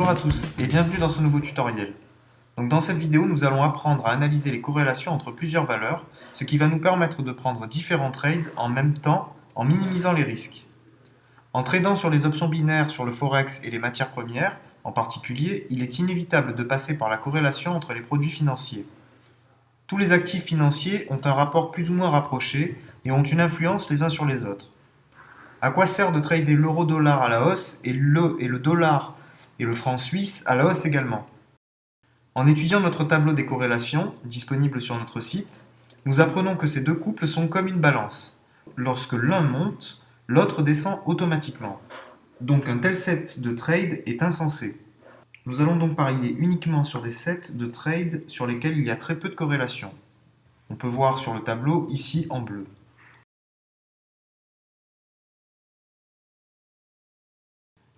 Bonjour à tous et bienvenue dans ce nouveau tutoriel. Donc dans cette vidéo, nous allons apprendre à analyser les corrélations entre plusieurs valeurs, ce qui va nous permettre de prendre différents trades en même temps en minimisant les risques. En tradant sur les options binaires sur le forex et les matières premières, en particulier, il est inévitable de passer par la corrélation entre les produits financiers. Tous les actifs financiers ont un rapport plus ou moins rapproché et ont une influence les uns sur les autres. À quoi sert de trader l'euro-dollar à la hausse et le dollar et le franc suisse à la hausse également? En étudiant notre tableau des corrélations, disponible sur notre site, nous apprenons que ces deux couples sont comme une balance. Lorsque l'un monte, l'autre descend automatiquement. Donc un tel set de trades est insensé. Nous allons donc parier uniquement sur des sets de trades sur lesquels il y a très peu de corrélation. On peut voir sur le tableau ici en bleu.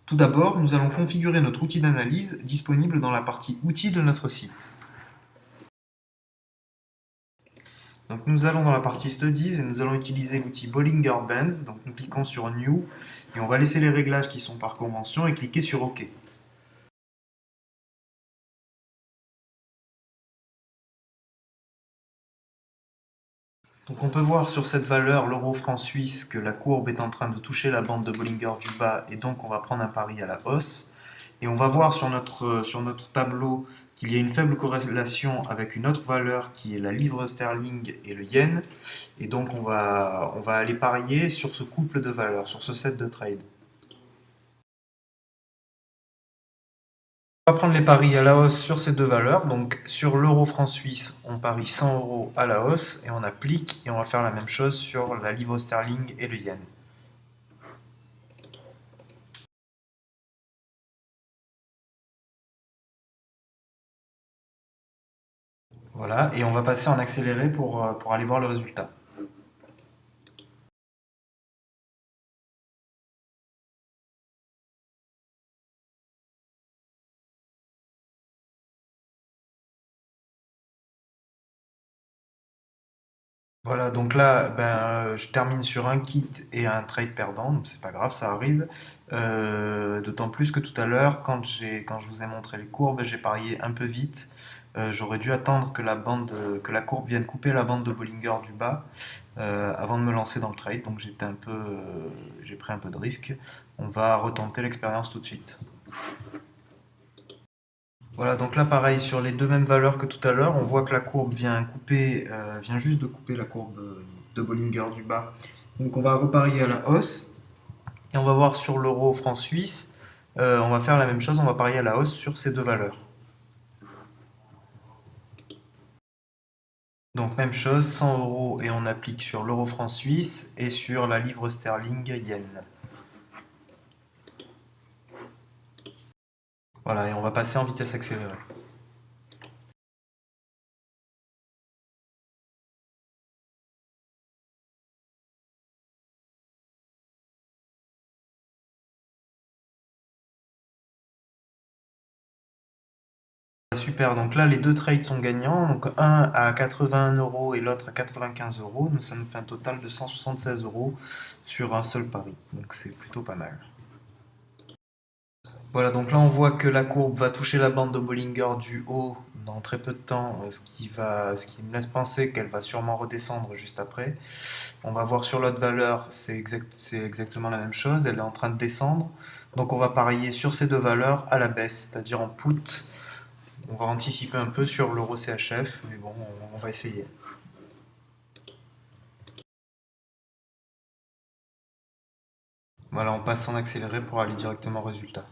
Tout d'abord, nous allons configurer notre outil d'analyse disponible dans la partie outils de notre site. Donc nous allons dans la partie Studies et nous allons utiliser l'outil Bollinger Bands. Donc nous cliquons sur New et on va laisser les réglages qui sont par convention et cliquer sur OK. Donc on peut voir sur cette valeur, l'euro-franc suisse, que la courbe est en train de toucher la bande de Bollinger du bas et donc on va prendre un pari à la hausse. Et on va voir sur notre tableau qu'il y a une faible corrélation avec une autre valeur qui est la livre sterling et le yen. Et donc on va aller parier sur ce couple de valeurs, sur ce set de trades. On va prendre les paris à la hausse sur ces deux valeurs. Donc sur l'euro-franc suisse, on parie 100 € à la hausse et on applique. Et on va faire la même chose sur la livre sterling et le yen. Voilà, et on va passer en accéléré pour aller voir le résultat. Voilà, donc là, je termine sur un kit et un trade perdant, donc c'est pas grave, ça arrive. D'autant plus que tout à l'heure, quand je vous ai montré les courbes, j'ai parié un peu vite. J'aurais dû attendre que la courbe vienne couper la bande de Bollinger du bas avant de me lancer dans le trade. Donc j'ai pris un peu de risque. On va retenter l'expérience tout de suite. Voilà, donc là pareil, sur les deux mêmes valeurs que tout à l'heure, on voit que la courbe vient juste de couper la courbe de Bollinger du bas. Donc on va reparier à la hausse. Et on va voir sur l'euro franc suisse, on va faire la même chose, on va parier à la hausse sur ces deux valeurs. Donc même chose, 100 € et on applique sur l'euro franc suisse et sur la livre sterling yen. Voilà, et on va passer en vitesse accélérée. Super, donc là les deux trades sont gagnants, donc un à 81 € et l'autre à 95 €, donc ça nous fait un total de 176 € sur un seul pari, donc c'est plutôt pas mal. Voilà, donc là on voit que la courbe va toucher la bande de Bollinger du haut dans très peu de temps, ce qui me laisse penser qu'elle va sûrement redescendre juste après. On va voir sur l'autre valeur, c'est exactement la même chose, elle est en train de descendre, donc on va parier sur ces deux valeurs à la baisse, c'est-à-dire en put. On va anticiper un peu sur l'euro CHF, mais bon, on va essayer. Voilà, on passe en accéléré pour aller directement au résultat.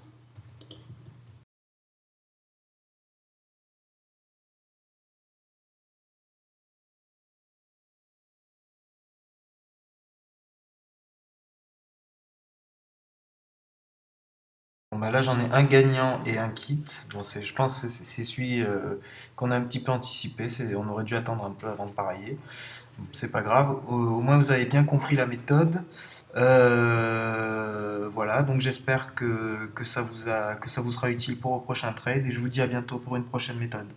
Bon, bah là, j'en ai un gagnant et un kit. Bon, je pense que c'est celui qu'on a un petit peu anticipé. On aurait dû attendre un peu avant de parier. C'est pas grave. Au moins, vous avez bien compris la méthode. Voilà, donc j'espère que ça vous sera utile pour vos prochains trades et je vous dis à bientôt pour une prochaine méthode.